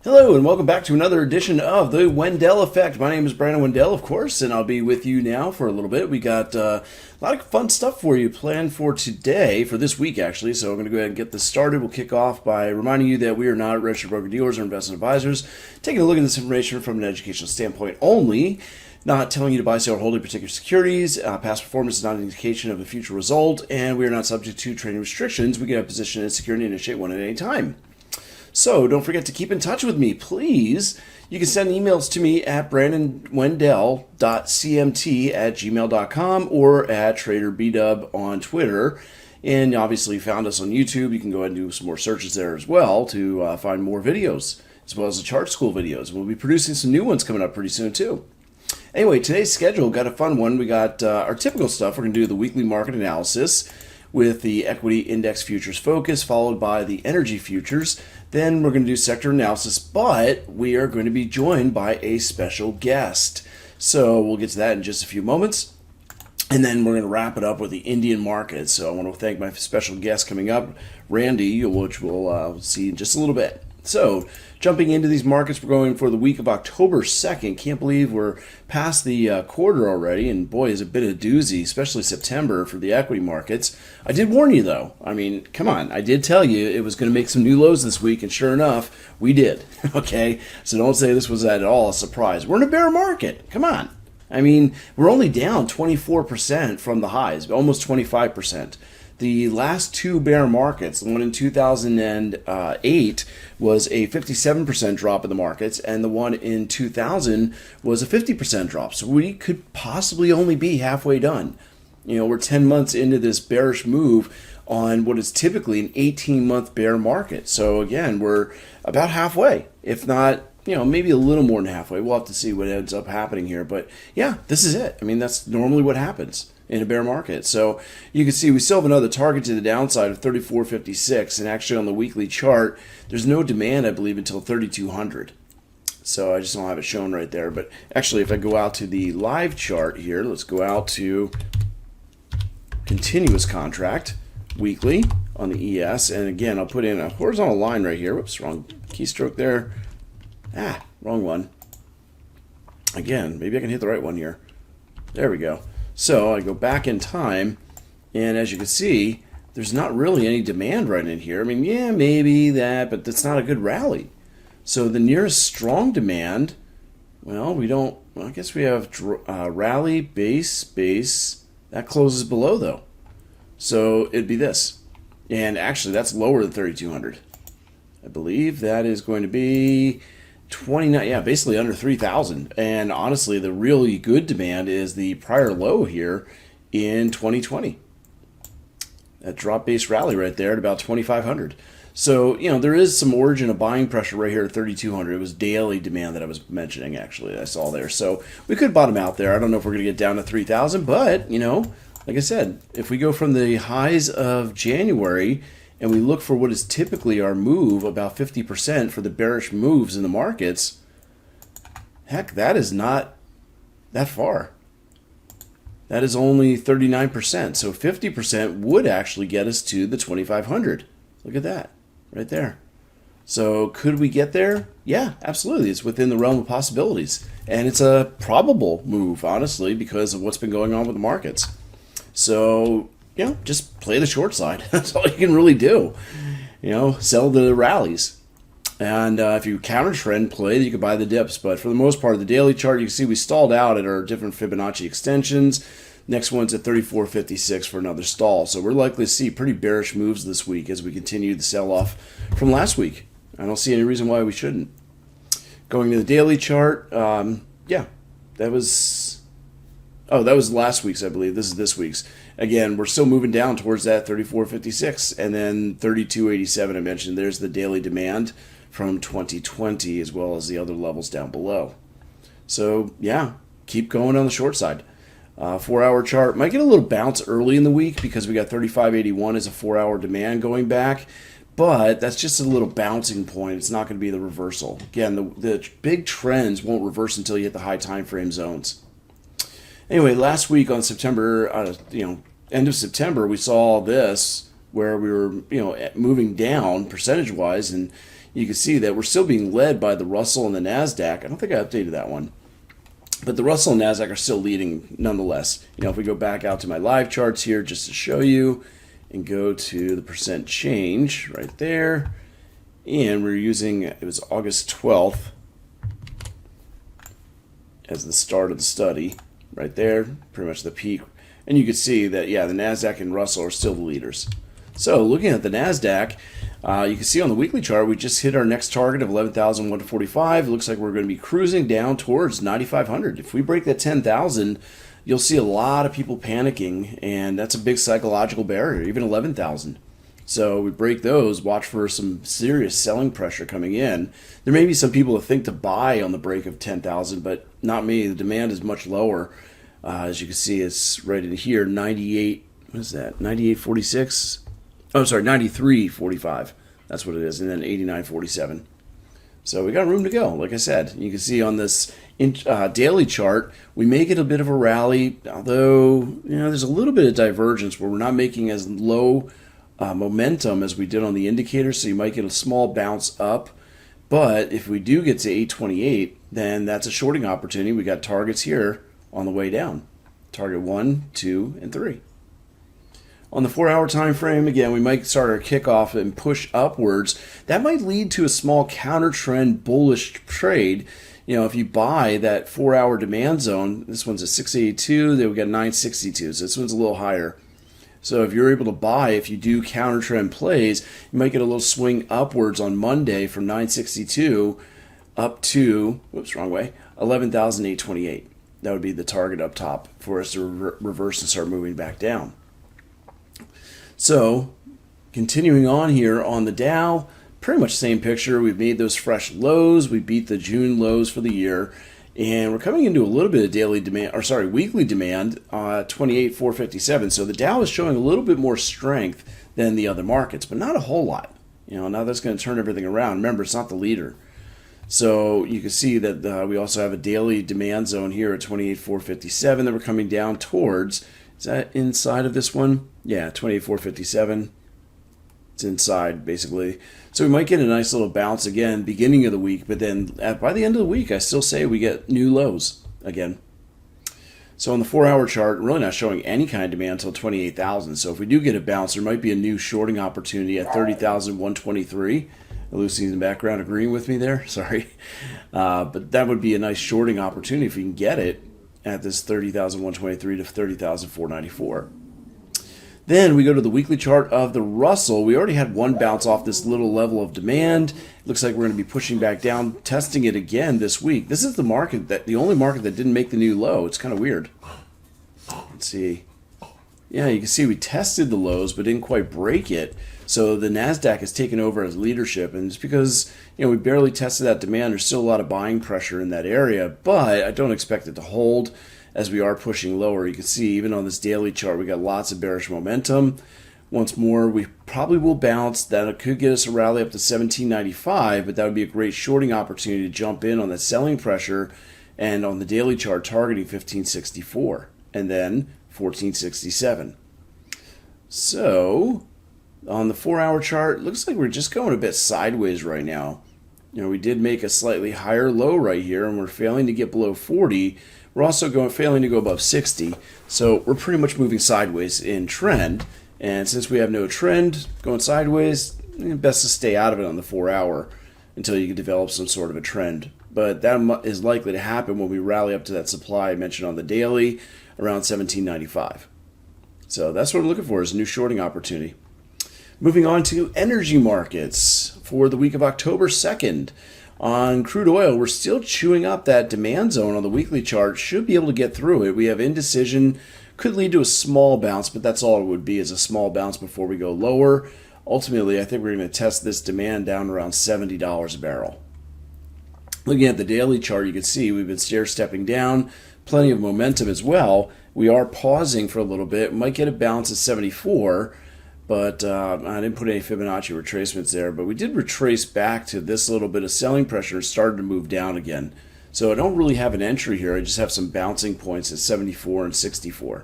Hello and welcome back to another edition of the Wendell Effect. My name is Brandon Wendell, of course, and I'll be with you now for a little bit. We got a lot of fun stuff for you planned for today, for this week actually, so I'm going to go ahead and get this started. We'll kick off by reminding you that we are not registered broker-dealers or investment advisors, taking a look at this information from an educational standpoint only. Not telling you to buy, sell, or hold any particular securities. Past performance is not an indication of a future result, and we are not subject to trading restrictions. We can have position and security and initiate one at any time. So don't forget to keep in touch with me, please. You can send emails to me at brandonwendell.cmt@gmail.com or at TraderBdub on Twitter. And obviously, you found us on YouTube. You can go ahead and do some more searches there as well to find more videos, as well as the Chart School videos. We'll be producing some new ones coming up pretty soon, too. Anyway, today's schedule, got a fun one. We got our typical stuff. We're going to do the weekly market analysis with the equity index futures focus, followed by the energy futures. Then we're going to do sector analysis, but we are going to be joined by a special guest. So we'll get to that in just a few moments. And then we're going to wrap it up with the Indian market. So I want to thank my special guest coming up, Randy, which we'll see in just a little bit. So, jumping into these markets, we're going for the week of October 2nd. Can't believe we're past the quarter already, and boy, is a bit of a doozy, especially September for the equity markets. I did warn you, though. I mean, come on. I did tell you it was going to make some new lows this week, and sure enough, we did. Okay? So don't say this was at all a surprise. We're in a bear market. Come on. I mean, we're only down 24% from the highs, almost 25%. The last two bear markets, the one in 2008 was a 57% drop in the markets, and the one in 2000 was a 50% drop. So we could possibly only be halfway done. You know, we're 10 months into this bearish move on what is typically an 18-month bear market. So again, we're about halfway, if not, maybe a little more than halfway. We'll have to see what ends up happening here. But yeah, this is it. I mean, that's normally what happens in a bear market. So you can see we still have another target to the downside of 34.56, and actually on the weekly chart there's no demand, I believe, until 3200. So I just don't have it shown right there. But actually, if I go out to the live chart here, let's go out to continuous contract weekly on the ES, and again I'll put in a horizontal line right here. Whoops, wrong keystroke there. Wrong one. Again, maybe I can hit the right one here. There we go. So I go back in time, and as you can see, there's not really any demand right in here. I mean, yeah, maybe that, but that's not a good rally. So the nearest strong demand, well, I guess we have rally, base, that closes below though. So it'd be this. And actually, that's lower than 3,200. I believe that is going to be 29, yeah, basically under 3,000. And honestly, the really good demand is the prior low here in 2020. That drop-based rally right there at about 2,500. So, there is some origin of buying pressure right here at 3,200. It was daily demand that I was mentioning, actually, I saw there. So we could bottom out there. I don't know if we're going to get down to 3,000, but, like I said, if we go from the highs of January and we look for what is typically our move, about 50% for the bearish moves in the markets, heck, that is not that far. That is only 39%. So 50% would actually get us to the 2,500. Look at that right there. So could we get there? Yeah, absolutely. It's within the realm of possibilities. And it's a probable move, honestly, because of what's been going on with the markets. So, just play the short side. That's all you can really do. Sell the rallies. And if you counter trend play, you can buy the dips. But for the most part, the daily chart, you can see we stalled out at our different Fibonacci extensions. Next one's at 34.56 for another stall. So we're likely to see pretty bearish moves this week as we continue the sell-off from last week. I don't see any reason why we shouldn't. Going to the daily chart, that was last week's, I believe. This is this week's. Again, we're still moving down towards that 34.56, and then 32.87 I mentioned. There's the daily demand from 2020 as well as the other levels down below. So, yeah, keep going on the short side. 4-hour chart might get a little bounce early in the week because we got 35.81 as a 4-hour demand going back, but that's just a little bouncing point. It's not going to be the reversal. Again, the big trends won't reverse until you hit the high time frame zones. Anyway, last week on September, end of September, we saw this where we were, moving down percentage-wise, and you can see that we're still being led by the Russell and the NASDAQ. I don't think I updated that one. But the Russell and NASDAQ are still leading nonetheless. If we go back out to my live charts here just to show you and go to the percent change right there. And we're using, it was August 12th as the start of the study right there, pretty much the peak. And you can see that, yeah, the NASDAQ and Russell are still the leaders. So looking at the NASDAQ, you can see on the weekly chart, we just hit our next target of 11,145. It looks like we're going to be cruising down towards 9,500. If we break that 10,000, you'll see a lot of people panicking, and that's a big psychological barrier, even 11,000. So we break those, watch for some serious selling pressure coming in. There may be some people that think to buy on the break of 10,000, but not me. The demand is much lower. As you can see, it's right in here, 98, what is that, 98.46? Oh, sorry, 93.45. That's what it is, and then 89.47. So we got room to go, like I said. You can see on this daily chart, we may get a bit of a rally, although there's a little bit of divergence where we're not making as low momentum as we did on the indicator, so you might get a small bounce up. But if we do get to 828, then that's a shorting opportunity. We got targets here on the way down. Target 1, 2, and 3. On the 4-hour time frame, again, we might start our kickoff and push upwards. That might lead to a small counter trend bullish trade. If you buy that 4-hour demand zone, this one's at 682, then we got 962, so this one's a little higher. So if you're able to buy, if you do counter trend plays, you might get a little swing upwards on Monday from 962 up to, whoops, wrong way, 11,828. That would be the target up top for us to reverse and start moving back down. So continuing on here on the Dow, pretty much same picture. We've made those fresh lows. We beat the June lows for the year. And we're coming into a little bit of weekly demand, 28,457. So the Dow is showing a little bit more strength than the other markets, but not a whole lot. Now that's going to turn everything around. Remember, it's not the leader. So you can see that we also have a daily demand zone here at 28,457 that we're coming down towards. Is that inside of this one? Yeah, 28,457. It's inside, basically. So we might get a nice little bounce again, beginning of the week, but then by the end of the week, I still say we get new lows again. So on the 4-hour chart, really not showing any kind of demand until 28,000. So if we do get a bounce, there might be a new shorting opportunity at 30,123. Lucy's in the background agreeing with me there. Sorry. But that would be a nice shorting opportunity if we can get it at this 30,123 to 30,494. Then we go to the weekly chart of the Russell. We already had one bounce off this little level of demand. It looks like we're going to be pushing back down, testing it again this week. This is the only market that didn't make the new low. It's kind of weird. Let's see. Yeah, you can see we tested the lows but didn't quite break it. So the NASDAQ has taken over as leadership, and it's because we barely tested that demand. There's still a lot of buying pressure in that area, but I don't expect it to hold as we are pushing lower. You can see even on this daily chart, we got lots of bearish momentum. Once more, we probably will bounce. That could get us a rally up to 1795, but that would be a great shorting opportunity to jump in on that selling pressure, and on the daily chart targeting 1564 and then 1467. So on the 4-hour chart, looks like we're just going a bit sideways right now. We did make a slightly higher low right here, and we're failing to get below 40. We're also failing to go above 60. So we're pretty much moving sideways in trend. And since we have no trend going sideways, best to stay out of it on the 4-hour until you can develop some sort of a trend. But that is likely to happen when we rally up to that supply I mentioned on the daily around 1795. So that's what I'm looking for, is a new shorting opportunity. Moving on to energy markets for the week of October 2nd. On crude oil, we're still chewing up that demand zone on the weekly chart. Should be able to get through it. We have indecision. Could lead to a small bounce, but that's all it would be, is a small bounce before we go lower. Ultimately, I think we're going to test this demand down around $70 a barrel. Looking at the daily chart, you can see we've been stair-stepping down. Plenty of momentum as well. We are pausing for a little bit. Might get a bounce at 74. But I didn't put any Fibonacci retracements there, but we did retrace back to this little bit of selling pressure and started to move down again. So I don't really have an entry here. I just have some bouncing points at 74 and 64.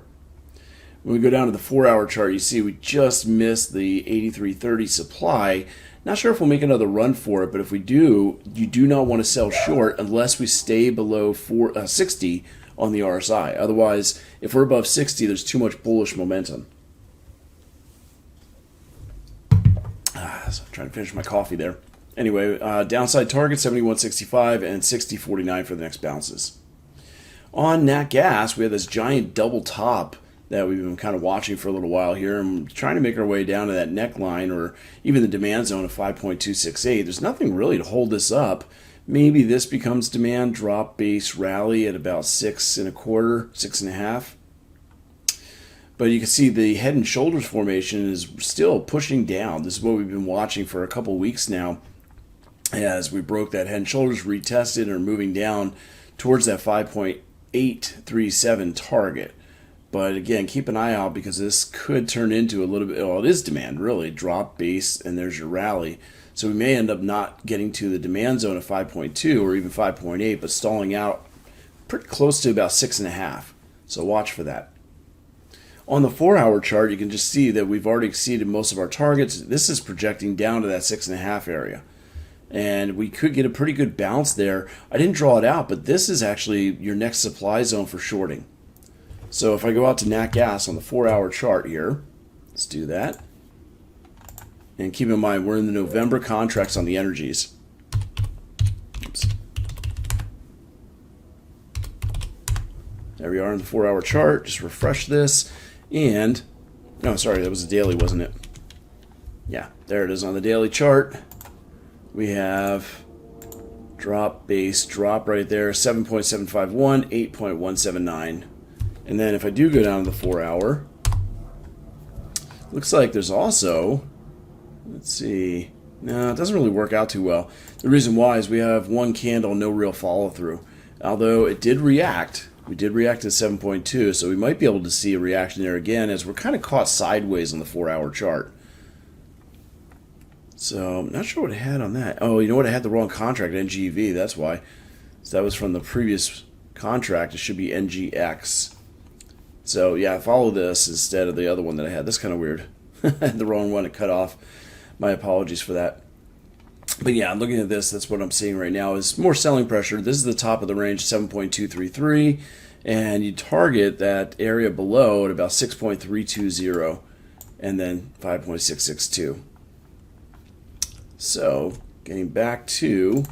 When we go down to the 4-hour chart, you see we just missed the 83.30 supply. Not sure if we'll make another run for it, but if we do, you do not want to sell short unless we stay below 60 on the RSI. Otherwise, if we're above 60, there's too much bullish momentum. So I'm trying to finish my coffee there. Anyway, downside target 71.65 and 60.49 for the next bounces. On Nat Gas, we have this giant double top that we've been kind of watching for a little while here. I'm trying to make our way down to that neckline or even the demand zone of 5.268. There's nothing really to hold this up. Maybe this becomes demand, drop base rally at about 6.25, 6.5. But you can see the head and shoulders formation is still pushing down. This is what we've been watching for a couple weeks now as we broke that head and shoulders, retested, and are moving down towards that 5.837 target. But again, keep an eye out because this could turn into a little bit, well, it is demand, really. Drop, base, and there's your rally. So we may end up not getting to the demand zone of 5.2 or even 5.8, but stalling out pretty close to about 6.5. So watch for that. On the 4-hour chart, you can just see that we've already exceeded most of our targets. This is projecting down to that 6.5 area. And we could get a pretty good bounce there. I didn't draw it out, but this is actually your next supply zone for shorting. So if I go out to Nat Gas on the 4-hour chart here, let's do that. And keep in mind, we're in the November contracts on the energies. Oops. There we are in the 4-hour chart. Just refresh this. And, no, sorry, that was a daily, wasn't it? Yeah, there it is on the daily chart. We have drop, base, drop right there, 7.751, 8.179. And then if I do go down to the 4-hour, looks like there's also, let's see, no, it doesn't really work out too well. The reason why is we have one candle, no real follow through. Although it did react, we did react to 7.2, so we might be able to see a reaction there again as we're kind of caught sideways on the 4-hour chart. So I'm not sure what it had on that. Oh, you know what? I had the wrong contract, NGV, that's why. So that was from the previous contract. It should be NGX. So yeah, follow this instead of the other one that I had. That's kind of weird. I had the wrong one to cut off. My apologies for that. But yeah, looking at this, that's what I'm seeing right now is more selling pressure. This is the top of the range, 7.233. And you target that area below at about 6.320 and then 5.662. So getting back to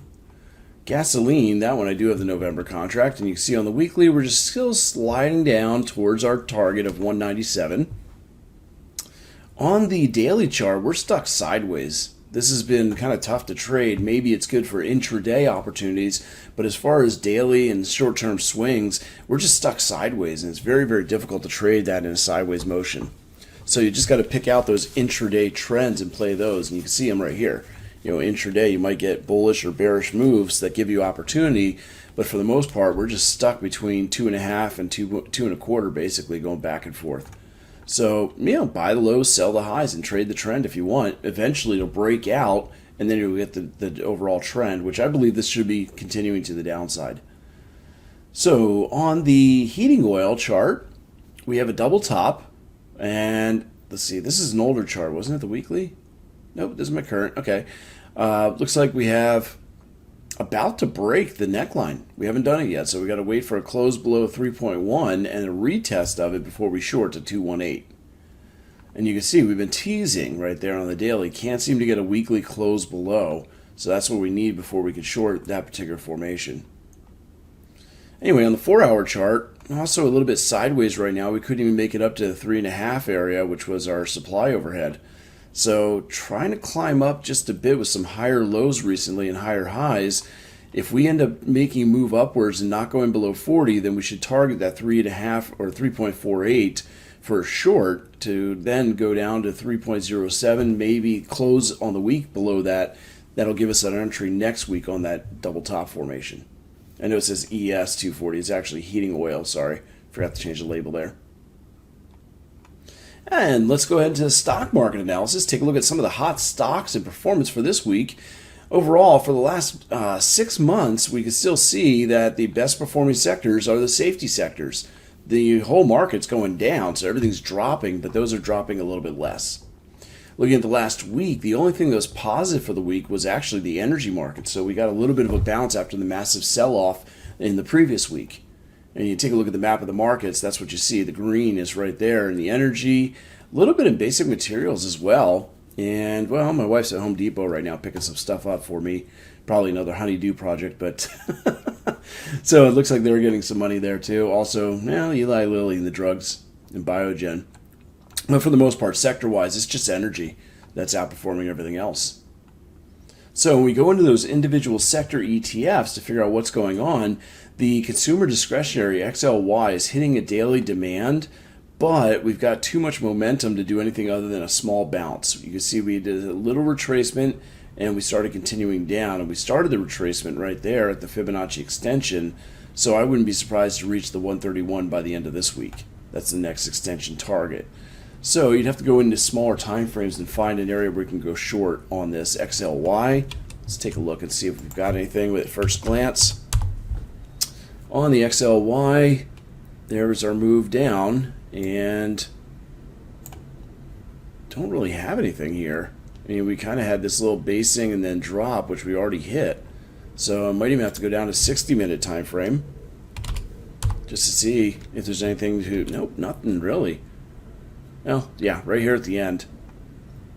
gasoline, that one I do have the November contract, and you can see on the weekly we're just still sliding down towards our target of 197. On the daily chart, we're stuck sideways. This has been kind of tough to trade. Maybe it's good for intraday opportunities, but as far as daily and short-term swings, we're just stuck sideways, and it's very, very difficult to trade that in a sideways motion. So you just got to pick out those intraday trends and play those, and you can see them right here. You know, intraday, you might get bullish or bearish moves that give you opportunity, but for the most part, we're just stuck between 2.5 and 2.25, basically going back and forth. So, you know, buy the lows, sell the highs, and trade the trend if you want. Eventually, it'll break out, and then you'll get the overall trend, which I believe this should be continuing to the downside. So, on the heating oil chart, we have a double top, and let's see, this is an older chart, wasn't it, the weekly? Nope, this is my current. Okay. Looks like we have about to break the neckline. We haven't done it yet, so we got to wait for a close below 3.1 and a retest of it before we short to 218. And you can see we've been teasing right there on the daily. Can't seem to get a weekly close below, so that's what we need before we can short that particular formation. Anyway, on the 4-hour chart, also a little bit sideways right now. We couldn't even make it up to the 3.5 area, which was our supply overhead. So trying to climb up just a bit with some higher lows recently and higher highs. If we end up making a move upwards and not going below 40, then we should target that 3.5 or 3.48 for a short to then go down to 3.07, maybe close on the week below that. That'll give us an entry next week on that double top formation. I know it says ES 240. It's actually heating oil. Sorry, forgot to change the label there. And let's go ahead to the stock market analysis. Take a look at some of the hot stocks and performance for this week. Overall, for the last 6 months, we can still see that the best performing sectors are the safety sectors. The whole market's going down, so everything's dropping, but those are dropping a little bit less. Looking at the last week, the only thing that was positive for the week was actually the energy market. So we got a little bit of a bounce after the massive sell-off in the previous week. And you take a look at the map of the markets, that's what you see. The green is right there in the energy, a little bit in basic materials as well. And, well, my wife's at Home Depot right now picking some stuff up for me. Probably another honeydew project, but so it looks like they were getting some money there too. Also, Eli Lilly and the drugs and Biogen. But for the most part, sector-wise, it's just energy that's outperforming everything else. So when we go into those individual sector ETFs to figure out what's going on, the consumer discretionary XLY is hitting a daily demand, but we've got too much momentum to do anything other than a small bounce. You can see we did a little retracement and we started continuing down, and we started the retracement right there at the Fibonacci extension, so I wouldn't be surprised to reach the 131 by the end of this week. That's the next extension target. So you'd have to go into smaller time frames and find an area where we can go short on this XLY. Let's take a look and see if we've got anything with first glance. On the XLY, there's our move down, and don't really have anything here. I mean, we kind of had this little basing and then drop, which we already hit. So I might even have to go down to 60-minute time frame just to see if there's anything to... Nope, nothing really. Well, yeah, right here at the end.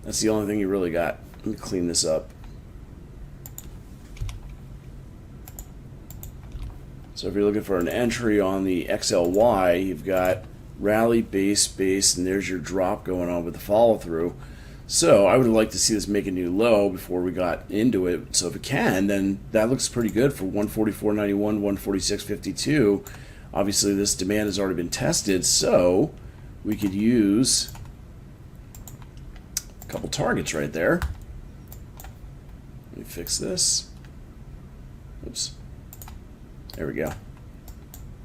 That's the only thing you really got. Let me clean this up. So if you're looking for an entry on the XLY, you've got rally, base, base, and there's your drop going on with the follow-through. So I would like to see this make a new low before we got into it. So if it can, then that looks pretty good for 144.91, 146.52. Obviously, this demand has already been tested, so we could use a couple targets right there. Let me fix this. Oops. There we go.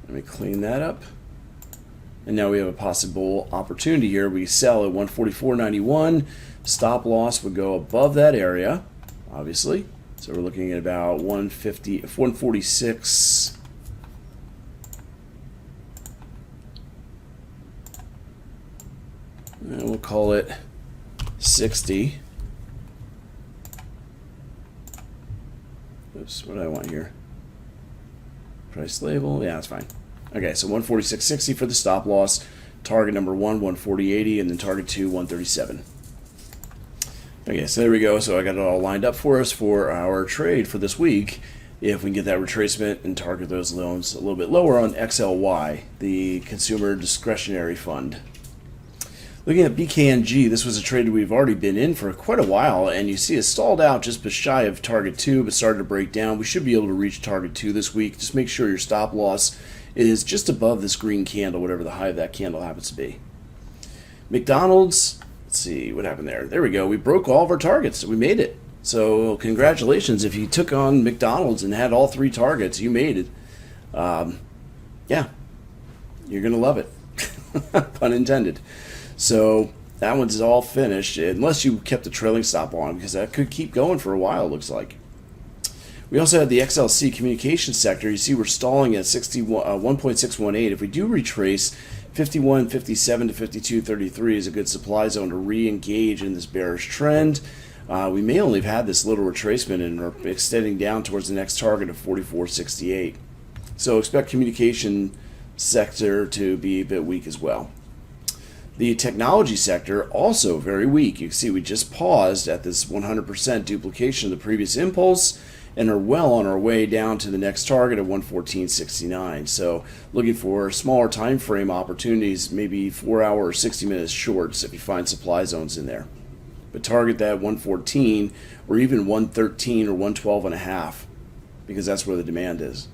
Let me clean that up. And now we have a possible opportunity here. We sell at 144.91. Stop loss would go above that area, obviously. So we're looking at about 146. And we'll call it 60. Oops, what do I want here? Price label, yeah, that's fine. Okay, so 146.60 for the stop loss. Target number 1, 140.80, and then target 2, 137. Okay, so there we go. So I got it all lined up for us for our trade for this week. If we can get that retracement and target those loans a little bit lower on XLY, the Consumer Discretionary Fund. Looking at BKNG, this was a trade we've already been in for quite a while, and you see it stalled out just shy of target 2, but started to break down. We should be able to reach target 2 this week. Just make sure your stop loss is just above this green candle, whatever the high of that candle happens to be. McDonald's, let's see what happened there. There we go. We broke all of our targets. We made it. So congratulations. If you took on McDonald's and had all 3 targets, you made it. Yeah, you're going to love it. Pun intended. So that one's all finished, unless you kept the trailing stop on, because that could keep going for a while, it looks like. We also have the XLC communication sector. You see we're stalling at 1.618. If we do retrace, 51.57 to 52.33 is a good supply zone to re-engage in this bearish trend. We may only have had this little retracement and are extending down towards the next target of 44.68. So expect communication sector to be a bit weak as well. The technology sector, also very weak. You can see we just paused at this 100% duplication of the previous impulse and are well on our way down to the next target of 114.69. So looking for smaller time frame opportunities, maybe 4-hour or 60-minute shorts if you find supply zones in there. But target that 114 or even 113 or 112.5 because that's where the demand is.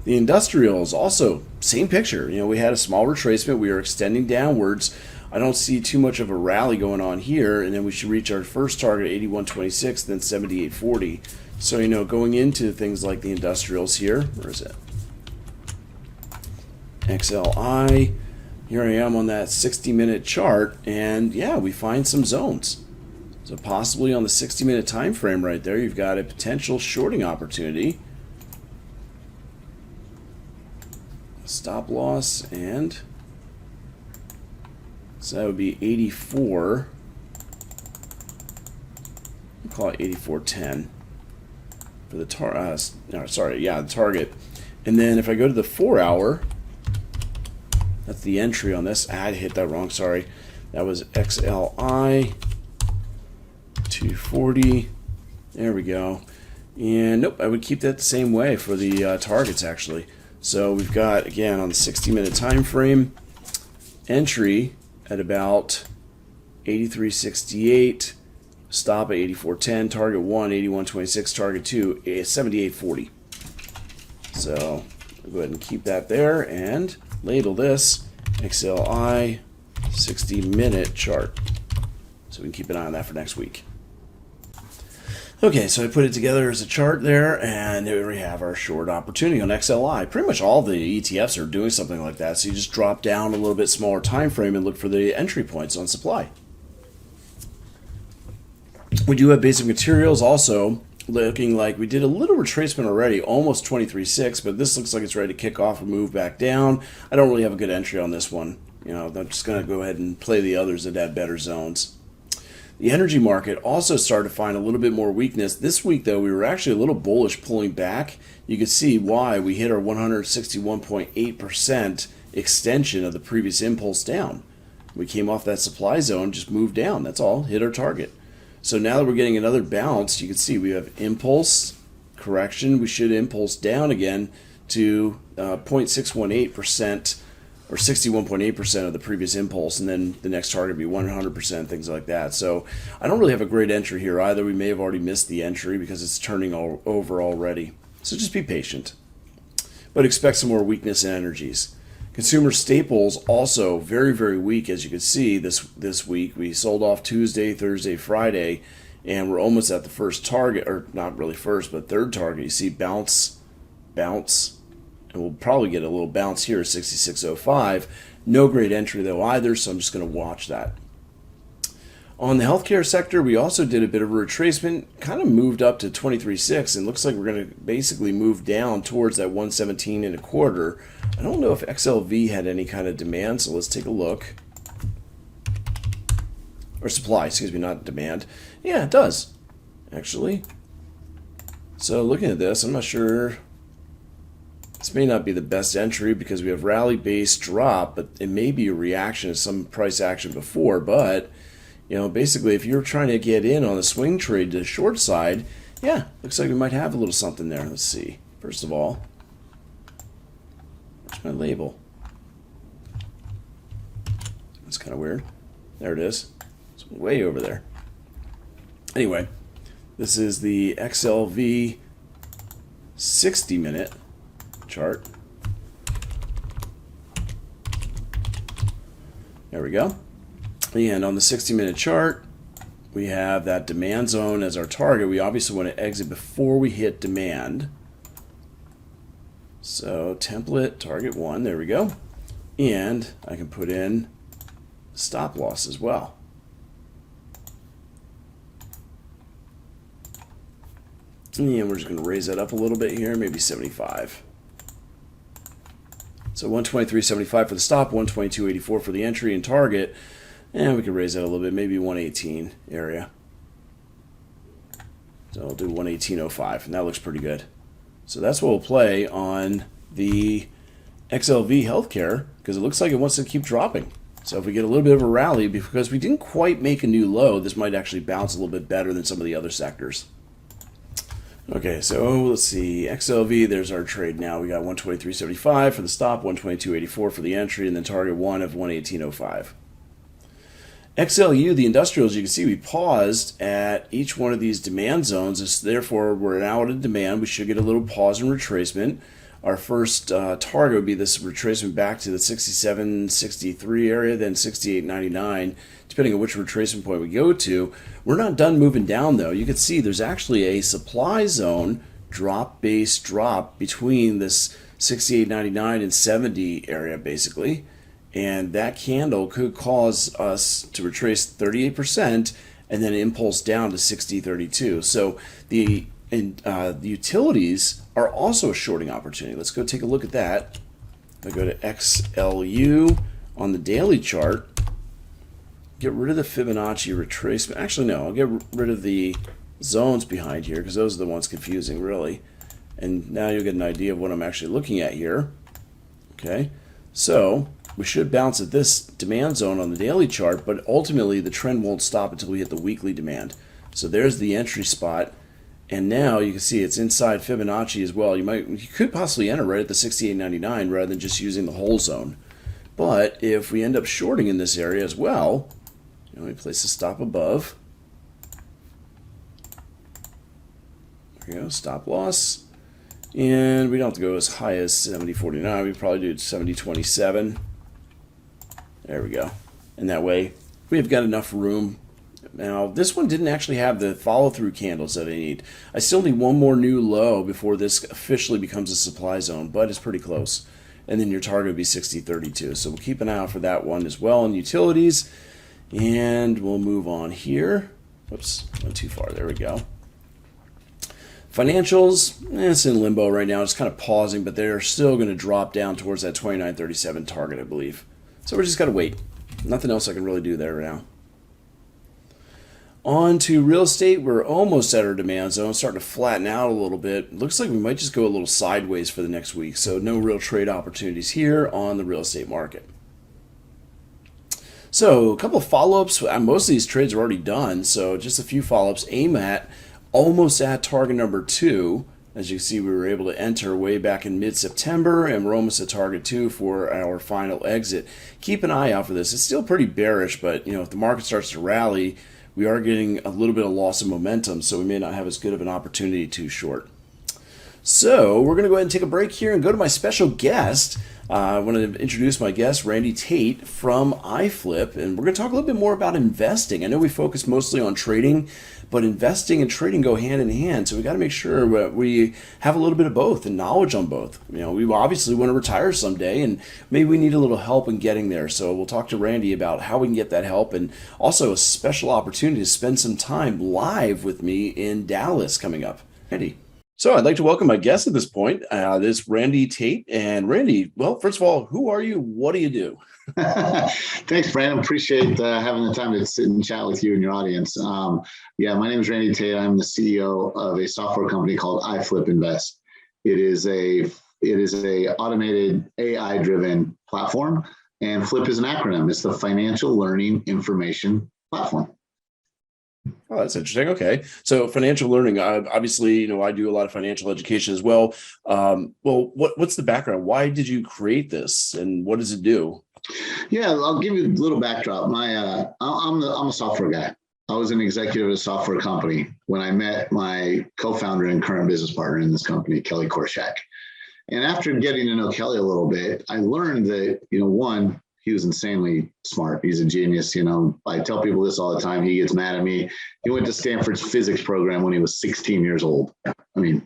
The industrials also, same picture. You know, we had a small retracement. We are extending downwards. I don't see too much of a rally going on here, and then we should reach our first target, 81.26, then 78.40. So, you know, going into things like the industrials here, where is it? XLI. Here I am on that 60-minute chart, and yeah, we find some zones. So possibly on the 60-minute time frame right there, you've got a potential shorting opportunity. Stop loss, and so that would be 84. call it 84.10 for the the target. And then if I go to the 4 hour, that's the entry on this. I hit that wrong, sorry. That was XLI 240. There we go. And nope, I would keep that the same way for the targets actually. So we've got, again, on the 60-minute time frame, entry at about 83.68, stop at 84.10, target 1, 81.26, target 2, 78.40. So I'll go ahead and keep that there and label this XLI 60-minute chart. So we can keep an eye on that for next week. Okay, so I put it together as a chart there, and there we have our short opportunity on XLI. Pretty much all the ETFs are doing something like that, so you just drop down a little bit smaller time frame and look for the entry points on supply. We do have basic materials also looking like we did a little retracement already, almost 23.6, but this looks like it's ready to kick off and move back down. I don't really have a good entry on this one. I'm just going to go ahead and play the others that had better zones. The energy market also started to find a little bit more weakness. This week, though, we were actually a little bullish pulling back. You can see why. We hit our 161.8% extension of the previous impulse down. We came off that supply zone, just moved down. That's all. Hit our target. So now that we're getting another bounce, you can see we have impulse, correction. We should impulse down again to 0.618%. Or 61.8% of the previous impulse, and then the next target would be 100%, things like that. So I don't really have a great entry here either. We may have already missed the entry because it's turning over already. So just be patient. But expect some more weakness in energies. Consumer staples also very, very weak, as you can see this week. We sold off Tuesday, Thursday, Friday, and we're almost at the first target, or not really first, but third target. You see bounce, and we'll probably get a little bounce here at 66.05. No great entry though either, so I'm just going to watch that. On the healthcare sector, we also did a bit of a retracement, kind of moved up to 23.6, and looks like we're going to basically move down towards that 117.25. I don't know if XLV had any kind of demand, so let's take a look. Or supply, excuse me, not demand. Yeah, it does, actually. So looking at this, I'm not sure. This may not be the best entry because we have rally-based drop, but it may be a reaction to some price action before. But, basically, if you're trying to get in on a swing trade to the short side, yeah, looks like we might have a little something there. Let's see. First of all, where's my label? That's kind of weird. There it is. It's way over there. Anyway, this is the XLV 60-minute chart. There we go. And on the 60-minute chart, we have that demand zone as our target. We obviously want to exit before we hit demand. So template, target 1, there we go. And I can put in stop loss as well. And we're just going to raise that up a little bit here, maybe 75. So 123.75 for the stop, 122.84 for the entry and target. And we can raise that a little bit, maybe 118 area. So I'll do 118.05, and that looks pretty good. So that's what we'll play on the XLV Healthcare, because it looks like it wants to keep dropping. So if we get a little bit of a rally, because we didn't quite make a new low, this might actually bounce a little bit better than some of the other sectors. Okay, so let's see. XLV, there's our trade now. We got 123.75 for the stop, 122.84 for the entry, and then target 1 of 118.05. XLU, the industrials, you can see we paused at each one of these demand zones. Therefore, we're now at a demand. We should get a little pause and retracement. Our first target would be this retracement back to the 67.63 area, then 68.99, depending on which retracement point we go to. We're not done moving down, though. You can see there's actually a supply zone, drop-based drop, between this 68.99 and 70 area, basically. And that candle could cause us to retrace 38% and then impulse down to 60.32. So the utilities are also a shorting opportunity. Let's go take a look at that. I go to XLU on the daily chart. Get rid of the Fibonacci retracement. Actually, no, I'll get rid of the zones behind here because those are the ones confusing, really. And now you'll get an idea of what I'm actually looking at here. Okay, so we should bounce at this demand zone on the daily chart, but ultimately the trend won't stop until we hit the weekly demand. So there's the entry spot. And now you can see it's inside Fibonacci as well. You could possibly enter right at the 68.99 rather than just using the whole zone. But if we end up shorting in this area as well, let me place the stop above. There we go, stop loss. And we don't have to go as high as 70.49. We probably do 70.27. There we go. And that way we've got enough room. Now, this one didn't actually have the follow-through candles that I need. I still need one more new low before this officially becomes a supply zone, but it's pretty close. And then your target would be 60.32. So we'll keep an eye out for that one as well in utilities. And we'll move on here. Oops, went too far. There we go. Financials, it's in limbo right now. It's kind of pausing, but they're still going to drop down towards that 29.37 target, I believe. So we're just got to wait. Nothing else I can really do there right now. On to real estate, we're almost at our demand zone, starting to flatten out a little bit. Looks like we might just go a little sideways for the next week, so no real trade opportunities here on the real estate market. So a couple of follow-ups. Most of these trades are already done, so just a few follow-ups. AMAT, almost at target number 2. As you can see, we were able to enter way back in mid-September, and we're almost at target 2 for our final exit. Keep an eye out for this. It's still pretty bearish, but if the market starts to rally, we are getting a little bit of loss of momentum, so we may not have as good of an opportunity to short. So we're going to go ahead and take a break here and go to my special guest. I want to introduce my guest, Randy Tate from iFlip, and we're going to talk a little bit more about investing. I know we focus mostly on trading, but investing and trading go hand in hand, so we got to make sure we have a little bit of both and knowledge on both. We obviously want to retire someday, and maybe we need a little help in getting there. So we'll talk to Randy about how we can get that help, and also a special opportunity to spend some time live with me in Dallas coming up. Randy. So I'd like to welcome my guest at this point. This is Randy Tate. And Randy, well, first of all, who are you? What do you do? Thanks, Brandon. Appreciate having the time to sit and chat with you and your audience. My name is Randy Tate. I'm the CEO of a software company called iFlip Invest. It is a automated AI-driven platform, and FLIP is an acronym. It's the Financial Learning Information Platform. Oh, that's interesting. Okay. So financial learning, obviously, I do a lot of financial education as well. What's the background? Why did you create this and what does it do? Yeah, I'll give you a little backdrop. I'm a software guy. I was an executive at a software company when I met my co-founder and current business partner in this company, Kelly Korshak. And after getting to know Kelly a little bit, I learned that, one, he was insanely smart. He's a genius. I tell people this all the time. He gets mad at me. He went to Stanford's physics program when he was 16 years old. I mean,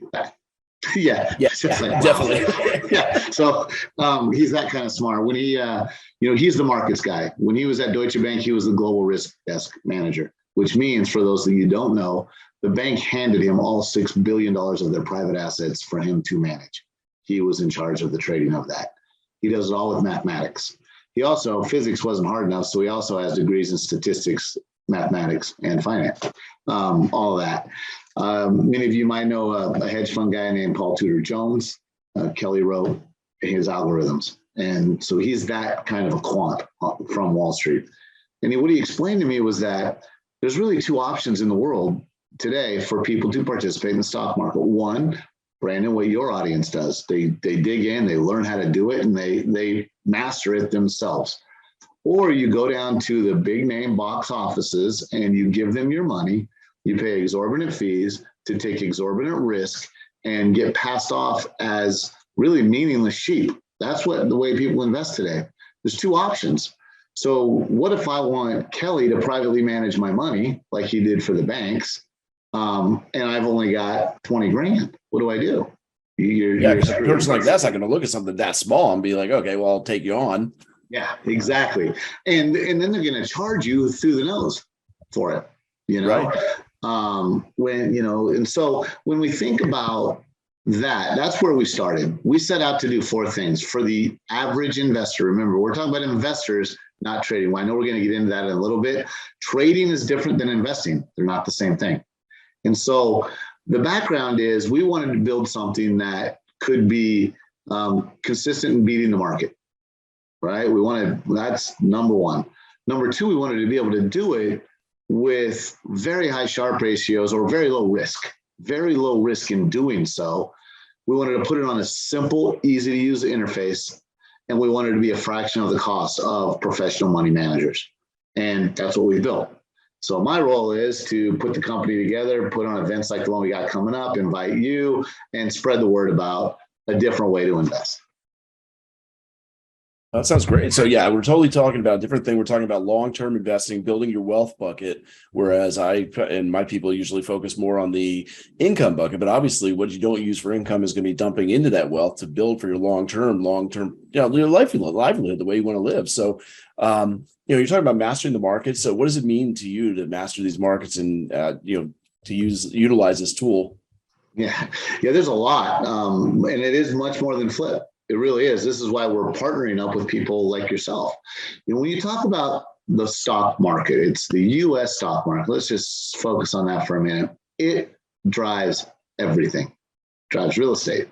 yeah, definitely. Yeah. So he's that kind of smart. When he, he's the markets guy. When he was at Deutsche Bank, he was the global risk desk manager, which means, for those of you who don't know, the bank handed him all $6 billion of their private assets for him to manage. He was in charge of the trading of that. He does it all with mathematics. He also, physics wasn't hard enough, so he also has degrees in statistics, mathematics, and finance, all of that. Many of you might know a hedge fund guy named Paul Tudor Jones. Kelly wrote his algorithms. And so he's that kind of a quant from Wall Street. And what he explained to me was that there's really two options in the world today for people to participate in the stock market. One, Brandon, what your audience does. They dig in, they learn how to do it, and they master it themselves. Or you go down to the big name box offices and you give them your money, you pay exorbitant fees to take exorbitant risk and get passed off as really meaningless sheep. That's the way people invest today. There's two options. So what if I want Kelly to privately manage my money like he did for the banks? And I've only got 20 grand. What do I do? A person like that's not going to look at something that small and be like, okay, well, I'll take you on. Yeah, exactly. And then they're going to charge you through the nose for it, Right. And so when we think about that, that's where we started. We set out to do four things for the average investor. Remember, we're talking about investors, not trading. Well, I know we're going to get into that in a little bit. Trading is different than investing. They're not the same thing. And so the background is we wanted to build something that could be consistent in beating the market, right? That's number one. Number two, we wanted to be able to do it with very high Sharpe ratios or very low risk in doing so. We wanted to put it on a simple, easy to use interface, and we wanted to be a fraction of the cost of professional money managers. And that's what we built. So my role is to put the company together, put on events like the one we got coming up, invite you, and spread the word about a different way to invest. That sounds great. So yeah, we're totally talking about a different thing. We're talking about long-term investing, building your wealth bucket, whereas I and my people usually focus more on the income bucket. But obviously what you don't use for income is going to be dumping into that wealth to build for your long-term, your livelihood, the way you want to live. So, you're talking about mastering the market. So what does it mean to you to master these markets and, to utilize this tool? Yeah, there's a lot. And it is much more than flip. It really is. This is why we're partnering up with people like yourself. When you talk about the stock market, it's the US stock market. Let's just focus on that for a minute. It drives everything. It drives real estate.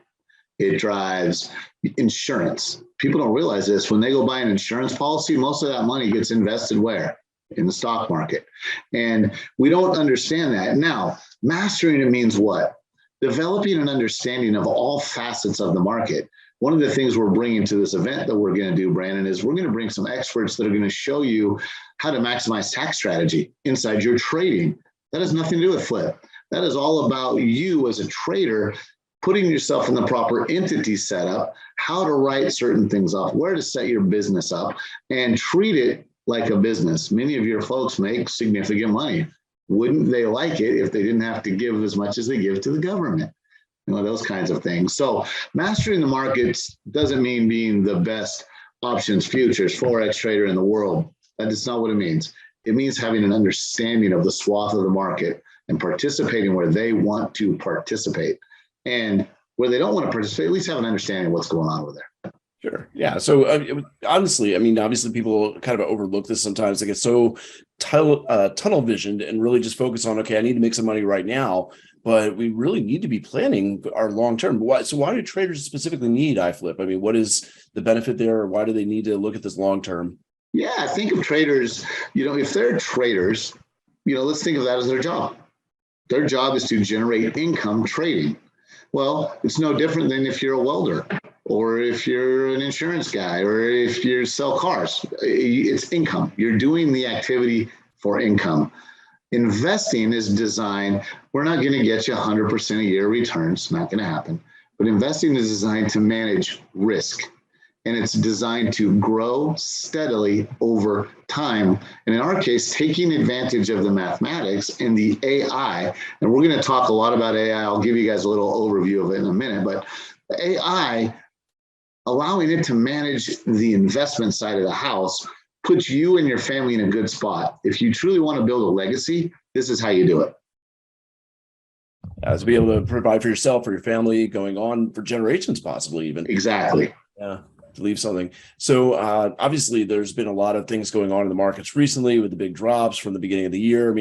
It drives insurance. People don't realize this. When they go buy an insurance policy, most of that money gets invested where? In the stock market. And we don't understand that. Now, mastering it means what? Developing an understanding of all facets of the market. One of the things we're bringing to this event that we're going to do, Brandon, is we're going to bring some experts that are going to show you how to maximize tax strategy inside your trading. That has nothing to do with flip. That is all about you as a trader putting yourself in the proper entity setup, how to write certain things off, where to set your business up, and treat it like a business. Many of your folks make significant money. Wouldn't they like it if they didn't have to give as much as they give to the government? Those kinds of things. So mastering the markets doesn't mean being the best options, futures, Forex trader in the world. That is not what it means. It means having an understanding of the swath of the market and participating where they want to participate. And where they don't want to participate, at least have an understanding of what's going on over there. Sure. Yeah. So honestly, obviously people kind of overlook this sometimes. They get so tunnel visioned and really just focus on, okay, I need to make some money right now. But we really need to be planning our long-term. So why do traders specifically need iFlip? What is the benefit there? Or why do they need to look at this long-term? Yeah, I think of traders, if they're traders, let's think of that as their job. Their job is to generate income trading. Well, it's no different than if you're a welder or if you're an insurance guy or if you sell cars. It's income. You're doing the activity for income. Investing is designed, we're not going to get you 100% a year returns, not going to happen. But investing is designed to manage risk. And it's designed to grow steadily over time. And in our case, taking advantage of the mathematics and the AI, and we're going to talk a lot about AI. I'll give you guys a little overview of it in a minute, but the AI, allowing it to manage the investment side of the house, puts you and your family in a good spot. If you truly want to build a legacy, this is how you do it. To be able to provide for yourself, for your family, going on for generations, possibly even. Exactly. Yeah, to leave something. So obviously, there's been a lot of things going on in the markets recently with the big drops from the beginning of the year.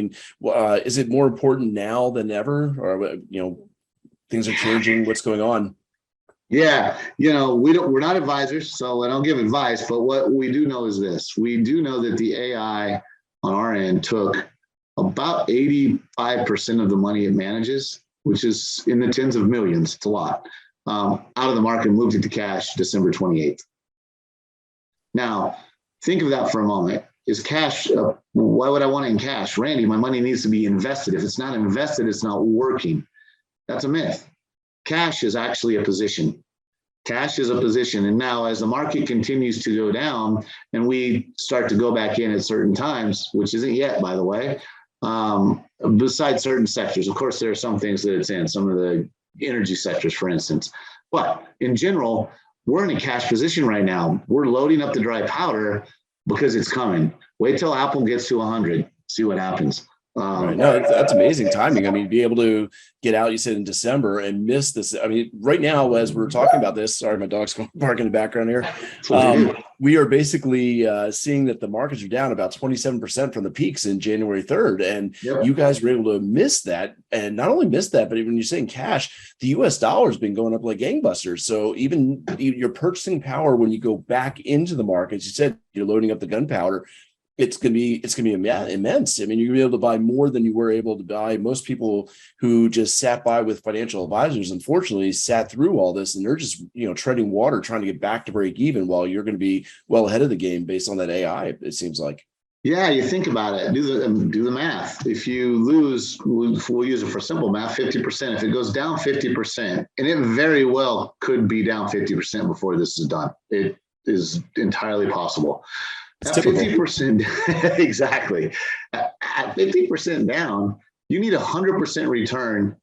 Is it more important now than ever, or things are changing? What's going on? Yeah, we're not advisors, so I don't give advice, but what we do know is this. We do know that the AI on our end took about 85% of the money it manages, which is in the tens of millions, it's a lot, out of the market, moved it to cash December 28th. Now, think of that for a moment. Is cash, why would I want it in cash? Randy, my money needs to be invested. If it's not invested, it's not working. That's a myth. Cash is actually a position. Cash is a position. And now as the market continues to go down and we start to go back in at certain times, which isn't yet, by the way, besides certain sectors, of course, there are some things that it's in, some of the energy sectors, for instance. But in general, we're in a cash position right now. We're loading up the dry powder because it's coming. Wait till Apple gets to 100, see what happens. Right. No, that's amazing timing. I mean, to be able to get out, you said in December and miss this. I mean, right now, as we're talking about this, sorry, my dog's going bark in the background here. We are basically seeing that the markets are down about 27% from the peaks in January 3rd. And you guys were able to miss that. And not only miss that, but when you're saying cash, the US dollar has been going up like gangbusters. So even your purchasing power, when you go back into the markets, you said you're loading up the gunpowder. It's gonna be immense. I mean, you're gonna be able to buy more than you were able to buy. Most people who just sat by with financial advisors, unfortunately, sat through all this, and they're just treading water, trying to get back to break even. While you're going to be well ahead of the game based on that AI, it seems like. Yeah, you think about it. Do the math. If you lose, we'll use it for simple math, 50%. If it goes down 50%, and it very well could be down 50% before this is done. It is entirely possible. At 50%, exactly. At 50% down, you need 100% return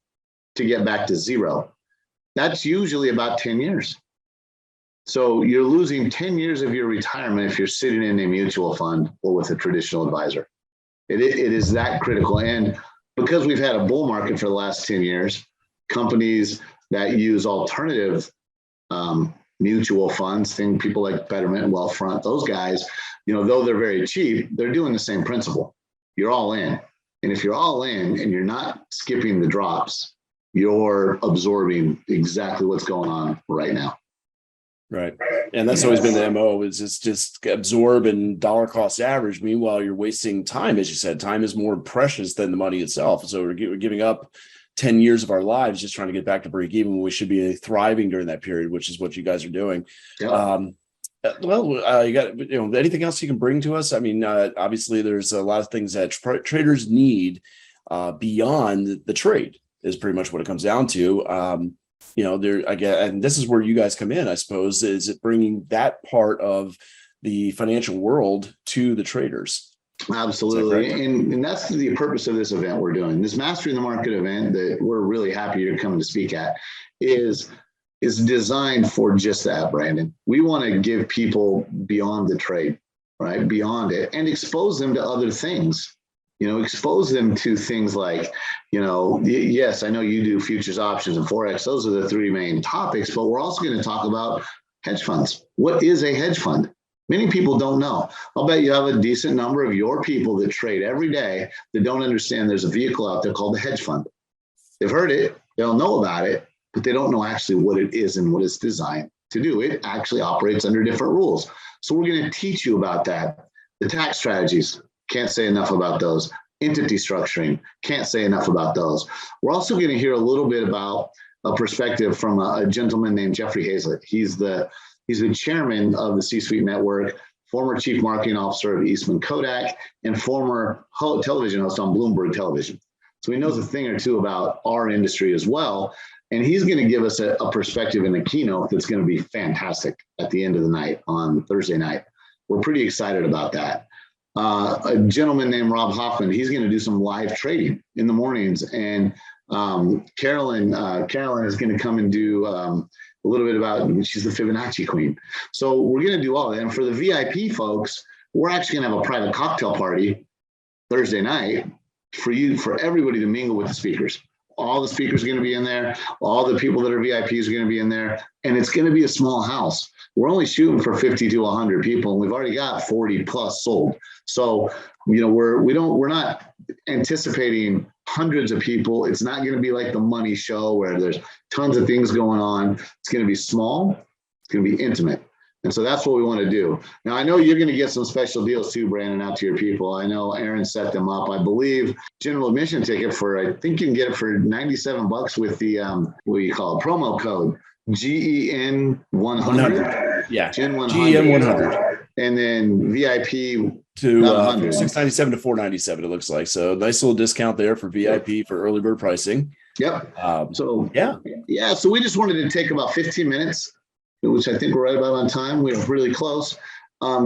to get back to zero. That's usually about 10 years. So you're losing 10 years of your retirement if you're sitting in a mutual fund or with a traditional advisor. It is that critical. And because we've had a bull market for the last 10 years, companies that use alternative mutual funds, people like Betterment and Wealthfront, those guys, though they're very cheap, they're doing the same principle. You're all in. And if you're all in and you're not skipping the drops, you're absorbing exactly what's going on right now. Right. And that's always been the MO, is just absorb and dollar cost average. Meanwhile, you're wasting time. As you said, time is more precious than the money itself. So we're giving up 10 years of our lives just trying to get back to break even when we should be thriving during that period, which is what you guys are doing. Yep. You got, anything else you can bring to us? I mean, obviously there's a lot of things that traders need beyond the trade is pretty much what it comes down to. And this is where you guys come in, I suppose, is it bringing that part of the financial world to the traders? Absolutely. And that's the purpose of this event we're doing. This Mastering the Market event that we're really happy you're coming to speak at is designed for just that, Brandon. We want to give people beyond the trade, right? Beyond it, and expose them to other things. Expose them to things like, yes, I know you do futures, options, and Forex. Those are the three main topics, but we're also going to talk about hedge funds. What is a hedge fund? Many people don't know. I'll bet you have a decent number of your people that trade every day that don't understand there's a vehicle out there called the hedge fund. They've heard it, they'll know about it, but they don't know actually what it is and what it's designed to do. It actually operates under different rules. So we're going to teach you about that. The tax strategies, can't say enough about those. Entity structuring, can't say enough about those. We're also going to hear a little bit about a perspective from a gentleman named Jeffrey Hazlett. He's the chairman of the C-Suite Network, former chief marketing officer of Eastman Kodak, and former television host on Bloomberg Television. So he knows a thing or two about our industry as well. And he's going to give us a perspective in a keynote that's going to be fantastic at the end of the night on Thursday night. We're pretty excited about that. A gentleman named Rob Hoffman, he's going to do some live trading in the mornings. And Carolyn is going to come and do a little bit about, she's the Fibonacci queen. So we're going to do all that. And for the VIP folks, we're actually going to have a private cocktail party Thursday night for everybody to mingle with the speakers. All the speakers are going to be in there. All the people that are VIPs are going to be in there. And it's going to be a small house. We're only shooting for 50 to 100 people, and we've already got 40 plus sold. So, we're not anticipating hundreds of people. It's not going to be like the money show where there's tons of things going on. It's going to be small. It's going to be intimate. And so that's what we want to do. Now, I know you're going to get some special deals too, Brandon, out to your people. I know Aaron set them up. I believe general admission ticket I think you can get it for $97 with the, what do you call it, promo code GEN 100. Yeah, GEN 100. GEN 100. And then VIP to $697 to $497, it looks like. So nice little discount there for VIP for early bird pricing. Yep. So we just wanted to take about 15 minutes, which I think we're right about on time. We're really close.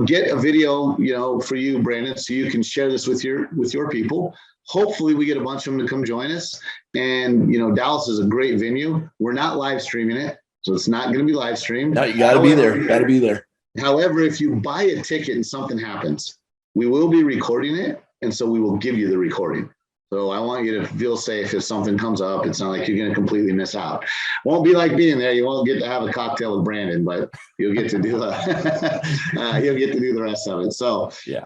Get a video, for you, Brandon, so you can share this with your people. Hopefully we get a bunch of them to come join us. And, Dallas is a great venue. We're not live streaming it, so it's not going to be live streamed. No, you got to be there. Got to be there. However, if you buy a ticket and something happens, we will be recording it. And so we will give you the recording. So I want you to feel safe if something comes up. It's not like you're going to completely miss out. Won't be like being there. You won't get to have a cocktail with Brandon, but you'll get to do you'll get to do the rest of it. So, Yeah.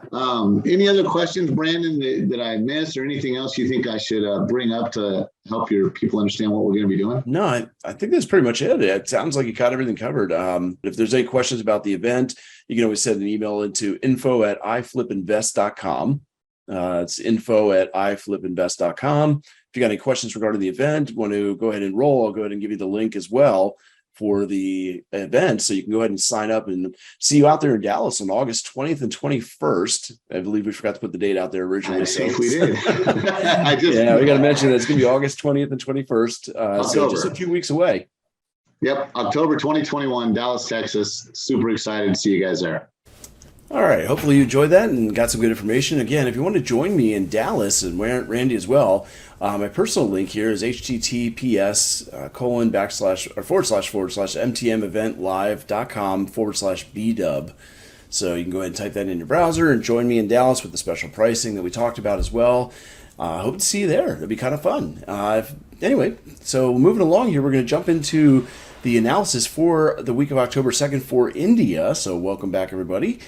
Any other questions, Brandon, that I missed, or anything else you think I should bring up to help your people understand what we're going to be doing? No, I think that's pretty much it. It sounds like you got everything covered. If there's any questions about the event, you can always send an email into info@iflipinvest.com. It's info@iflipinvest.com. If you got any questions regarding the event, want to go ahead and enroll, I'll go ahead and give you the link as well for the event. So you can go ahead and sign up and see you out there in Dallas on August 20th and 21st. I believe we forgot to put the date out there originally. I think we did. Yeah, we got to mention that it's going to be August 20th and 21st. So just a few weeks away. Yep. October 2021, Dallas, Texas. Super excited to see you guys there. All right. Hopefully you enjoyed that and got some good information. Again, if you want to join me in Dallas and Randy as well, my personal link here is https://mtmeventlive.com/BDub. So you can go ahead and type that in your browser and join me in Dallas with the special pricing that we talked about as well. Hope to see you there. It'll be kind of fun. Anyway, so moving along here, we're going to jump into the analysis for the week of October 2nd for India. So welcome back, everybody.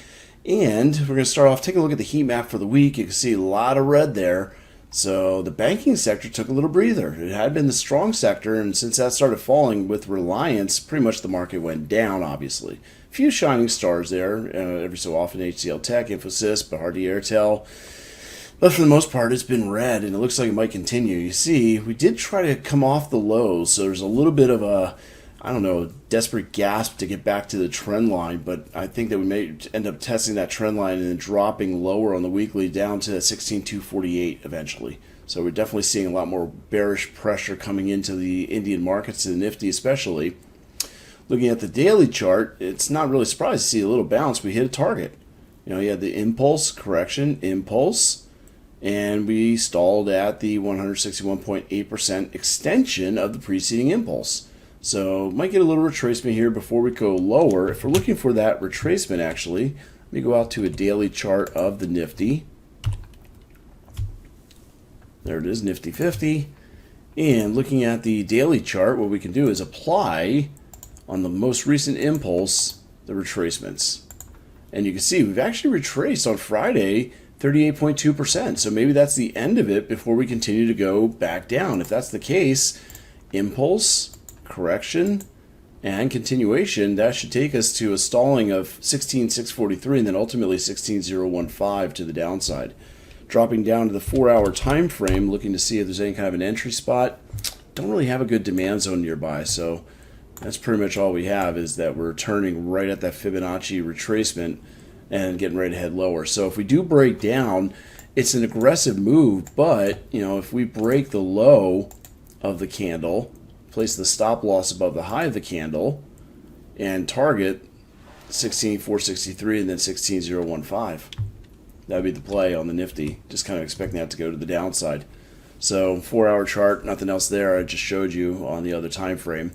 And we're going to start off taking a look at the heat map for the week. You can see a lot of red there. So the banking sector took a little breather. It had been the strong sector, and since that started falling with Reliance, pretty much the market went down, obviously. A few shining stars there, every so often HCL Tech, Infosys, Bharti Airtel. But for the most part, it's been red, and it looks like it might continue. You see, we did try to come off the lows, so there's a little bit of a, desperate gasp to get back to the trend line, but I think that we may end up testing that trend line and then dropping lower on the weekly down to 16,248 eventually. So we're definitely seeing a lot more bearish pressure coming into the Indian markets, the Nifty especially. Looking at the daily chart, it's not really surprised to see a little bounce. We hit a target. You had the impulse, correction, impulse, and we stalled at the 161.8% extension of the preceding impulse. So might get a little retracement here before we go lower. If we're looking for that retracement, actually, let me go out to a daily chart of the Nifty. There it is, Nifty 50. And looking at the daily chart, what we can do is apply on the most recent impulse the retracements. And you can see we've actually retraced on Friday 38.2%. So maybe that's the end of it before we continue to go back down. If that's the case, impulse, correction, and continuation, that should take us to a stalling of 16,643 and then ultimately 16,015 to the downside. Dropping down to the 4-hour time frame, looking to see if there's any kind of an entry spot. Don't really have a good demand zone nearby, so that's pretty much all we have, is that we're turning right at that Fibonacci retracement and getting ready to head lower. So if we do break down, it's an aggressive move, but if we break the low of the candle, place the stop loss above the high of the candle, and target 16,463 and then 16,015. That would be the play on the Nifty. Just kind of expecting that to go to the downside. So 4-hour chart, nothing else there. I just showed you on the other time frame.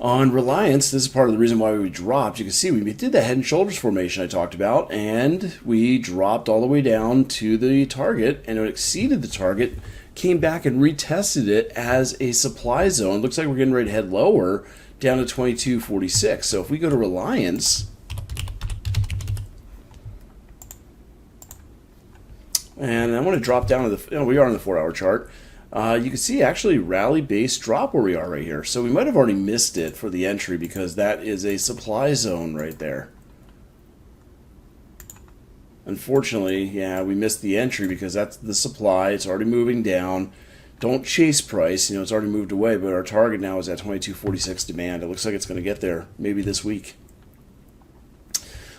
On Reliance, this is part of the reason why we dropped. You can see we did the head and shoulders formation I talked about, and we dropped all the way down to the target, and it exceeded the target, came back and retested it as a supply zone. Looks like we're getting ready to head lower down to 22.46. So if we go to Reliance, and I want to drop down to the, we are on the 4-hour chart. You can see actually rally base drop where we are right here. So we might have already missed it for the entry because that is a supply zone right there. Unfortunately, yeah, we missed the entry because that's the supply. It's already moving down. Don't chase price. It's already moved away, but our target now is at 22.46 demand. It looks like it's going to get there maybe this week.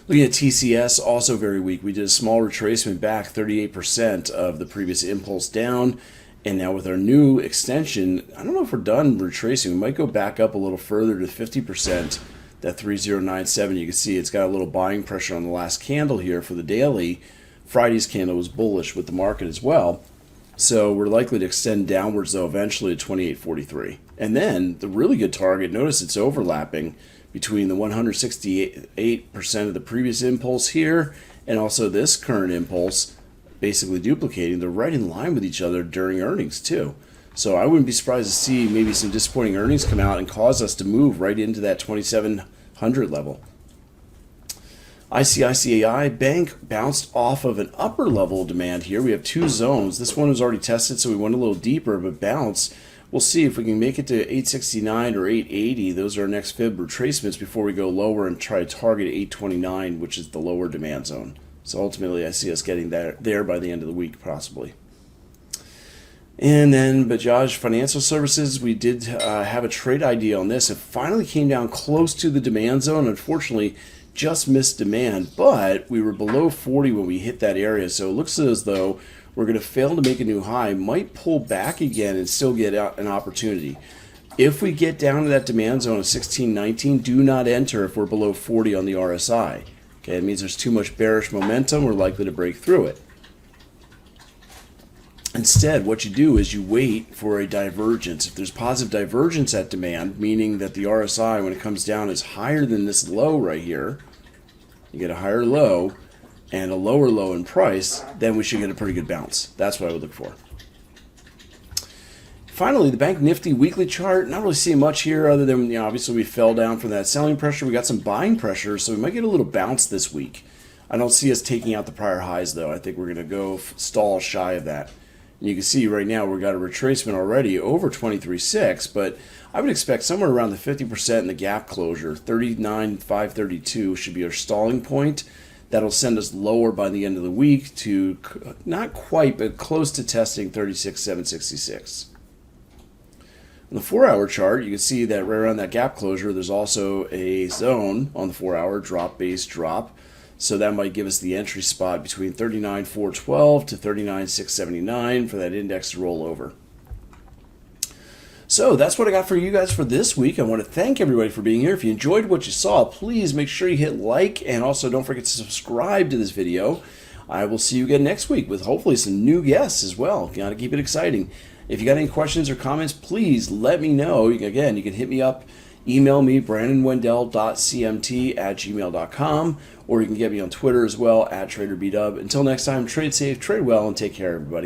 Looking at TCS, also very weak. We did a small retracement back, 38% of the previous impulse down. And now with our new extension, I don't know if we're done retracing. We might go back up a little further to 50%. That 3097, you can see it's got a little buying pressure on the last candle here for the daily. Friday's candle was bullish with the market as well. So we're likely to extend downwards, though, eventually to 28.43. And then the really good target, notice it's overlapping between the 168% of the previous impulse here and also this current impulse, basically duplicating. They're right in line with each other during earnings too. So I wouldn't be surprised to see maybe some disappointing earnings come out and cause us to move right into that 2,700 level. ICICI Bank bounced off of an upper level of demand here. We have two zones. This one was already tested, so we went a little deeper, but bounce. We'll see if we can make it to 869 or 880. Those are our next fib retracements before we go lower and try to target 829, which is the lower demand zone. So ultimately, I see us getting there by the end of the week, possibly. And then Bajaj Financial Services, we did have a trade idea on this. It finally came down close to the demand zone. Unfortunately, just missed demand, but we were below 40 when we hit that area. So it looks as though we're going to fail to make a new high, might pull back again and still get out an opportunity. If we get down to that demand zone of 1619, do not enter if we're below 40 on the RSI. Okay, it means there's too much bearish momentum. We're likely to break through it. Instead, what you do is you wait for a divergence. If there's positive divergence at demand, meaning that the RSI, when it comes down, is higher than this low right here, you get a higher low and a lower low in price, then we should get a pretty good bounce. That's what I would look for. Finally, the Bank Nifty weekly chart, not really seeing much here other than, obviously we fell down from that selling pressure. We got some buying pressure, so we might get a little bounce this week. I don't see us taking out the prior highs, though. I think we're going to go stall shy of that. And you can see right now we've got a retracement already over 23.6, but I would expect somewhere around the 50% in the gap closure. 39,532 should be our stalling point. That'll send us lower by the end of the week to not quite, but close to testing 36,766. On the 4-hour chart, you can see that right around that gap closure, there's also a zone on the 4-hour drop base drop. So that might give us the entry spot between 39,412 to 39,679 for that index to roll over. So that's what I got for you guys for this week. I want to thank everybody for being here. If you enjoyed what you saw, please make sure you hit like, and also don't forget to subscribe to this video. I will see you again next week with hopefully some new guests as well. Got to keep it exciting. If you got any questions or comments, please let me know. Again, you can hit me up. Email me, brandonwendell.cmt@gmail.com, or you can get me on Twitter as well, @TraderBdub. Until next time, trade safe, trade well, and take care, everybody.